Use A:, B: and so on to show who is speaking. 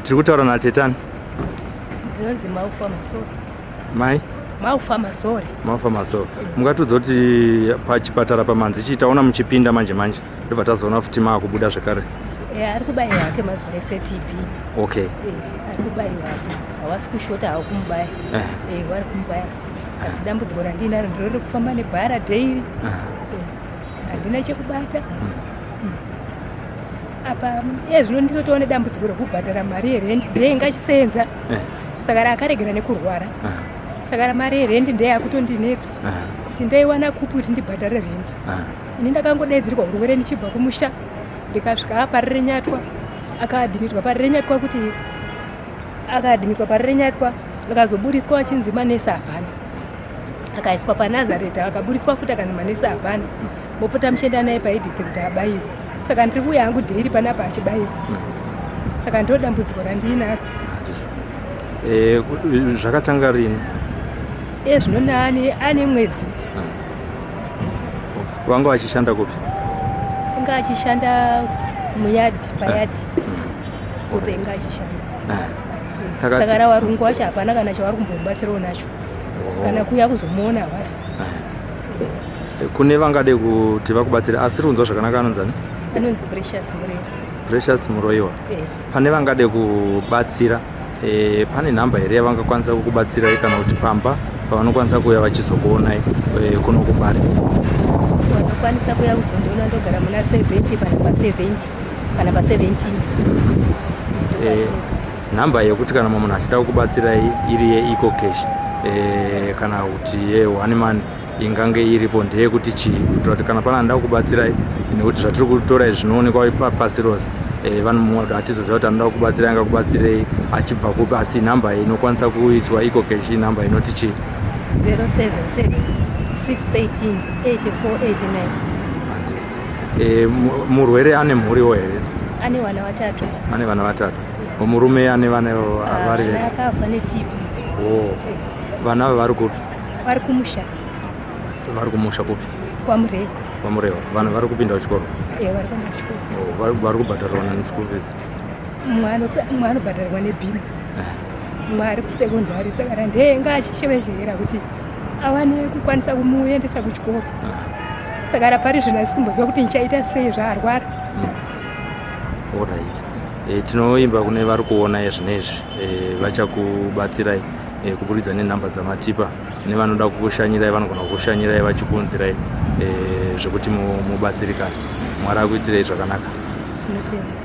A: tiri kutaura natetani?
B: Ndinonzi Maufa Masore.
A: Mai?
B: Maufa Masore.
A: Maufa Masore. Mungatudza kuti pachipatara pamanzi chiitaona muchipinda manje manje ndobva tazoona futi maakubuda zvekare.
B: Ari kubayiwa hake mazuva ese TB.
A: Okay.
B: Ari kubayiwa hake. Hawasi kushota hawo kumubaya. Wari kumubaya. Asi dambudziko randinaro ndirori kufamba nebhara daily. Handina chekubata. Apa zvino ndinotoona dambudziko rekubhadhara mari yerendi ndeingachisenza. Saka rakaregera nekurwara. Saka mari yerendi ndeyakutondinetsa. Kuti ndeiwana kupi kuti ndibhadhare rendi. Ini ndakangodaidzirwa urwere ndichibva kumusha. Ndikasvika parire nyatwa. Akadhimitwa parire nyatwa kuti akadhimitwa parire nyatwa. Akazoburitswa achinzi manesi hapana. Akaiswa paNazareta akaburitswa futi akanzi manesi hapana. Mopota muchienda naye paidhiti kuti abayiwe. Saka ndiri kuuya hangu dhairi panapa achibayiwa. Saka ndo dambudziko randinaro.
A: Zvakatanga rini?
B: Zvino ane mwedzi.
A: Wanga wachishanda kupi?
B: Inga achishanda muyadhi payadhi. Kupe inga achishanda. Saka rawarungu wacho hapana kana chavari kumbomubatsirawo nacho. Kana kuya kuzomuona havasi.
A: Kune vangade kuti vakubatsira asi runzwa zvakanaka anonzani?
B: Anonzi Precious Muroiwa.
A: Precious Muroiwa. Pane vangade kubatsira. Pane nhamba here yavangakwanisa kukubatsirai kana kuti pamba pavanokwanisa kuuya vachizokuonai kunokubari?
B: Vanokwanisa kuuya kuzondiona ndogara muna 70 kana pa 17.
A: Nhamba yekuti kana munhu achida kukubatsirai iri yeeco cash kana kuti ye1 man ingange iripo ndeyekuti chii kuitira kuti kana pana anoda kukubatsirai nekuti zvatiri kutorai zvinoonekwa pasi rose vanhu mumwe hatizoziva kuti anoda kukubatsirai angakubatsirei achibva kupi asi nhamba inokwanisa kuitwa eco cash nhamba inoti chii?
B: 077 613 8489.
A: Murwere ane mhuriwo here?
B: Ane vana vatatu.
A: Ane vana vatatu. Murume ane vana vari vese?
B: Akafa neTB.
A: Vana vari kupi?
B: Vari kumusha.
A: Vari kumusha kupi?
B: Kwamurewa.
A: Kwamurewa. Vanhu vari kupinda kuchikoro?
B: Vari kuenda kuchikoro.
A: Vari kubhadharirwa neschool fees?
B: Mumwe anobhadharirwa nebhimu. Mumwe ari kusekondari. Saka randenga achisheveshera kuti awane kukwanisa kumuendesa kuchikoro. Saka rapari zvino asi kumboziva kuti ndichaita sei zvaarwara.
A: Alright. Tinoimba kune vari kuona zvinezvi vachakubatsirai kuburikidza nenhamba dzamatipa nevanoda kukushanyirai vanogona kukushanyirai vachikunzirai zvekuti mubatsirikane. Mwari akuitirei zvakanaka.
B: Tinotenda.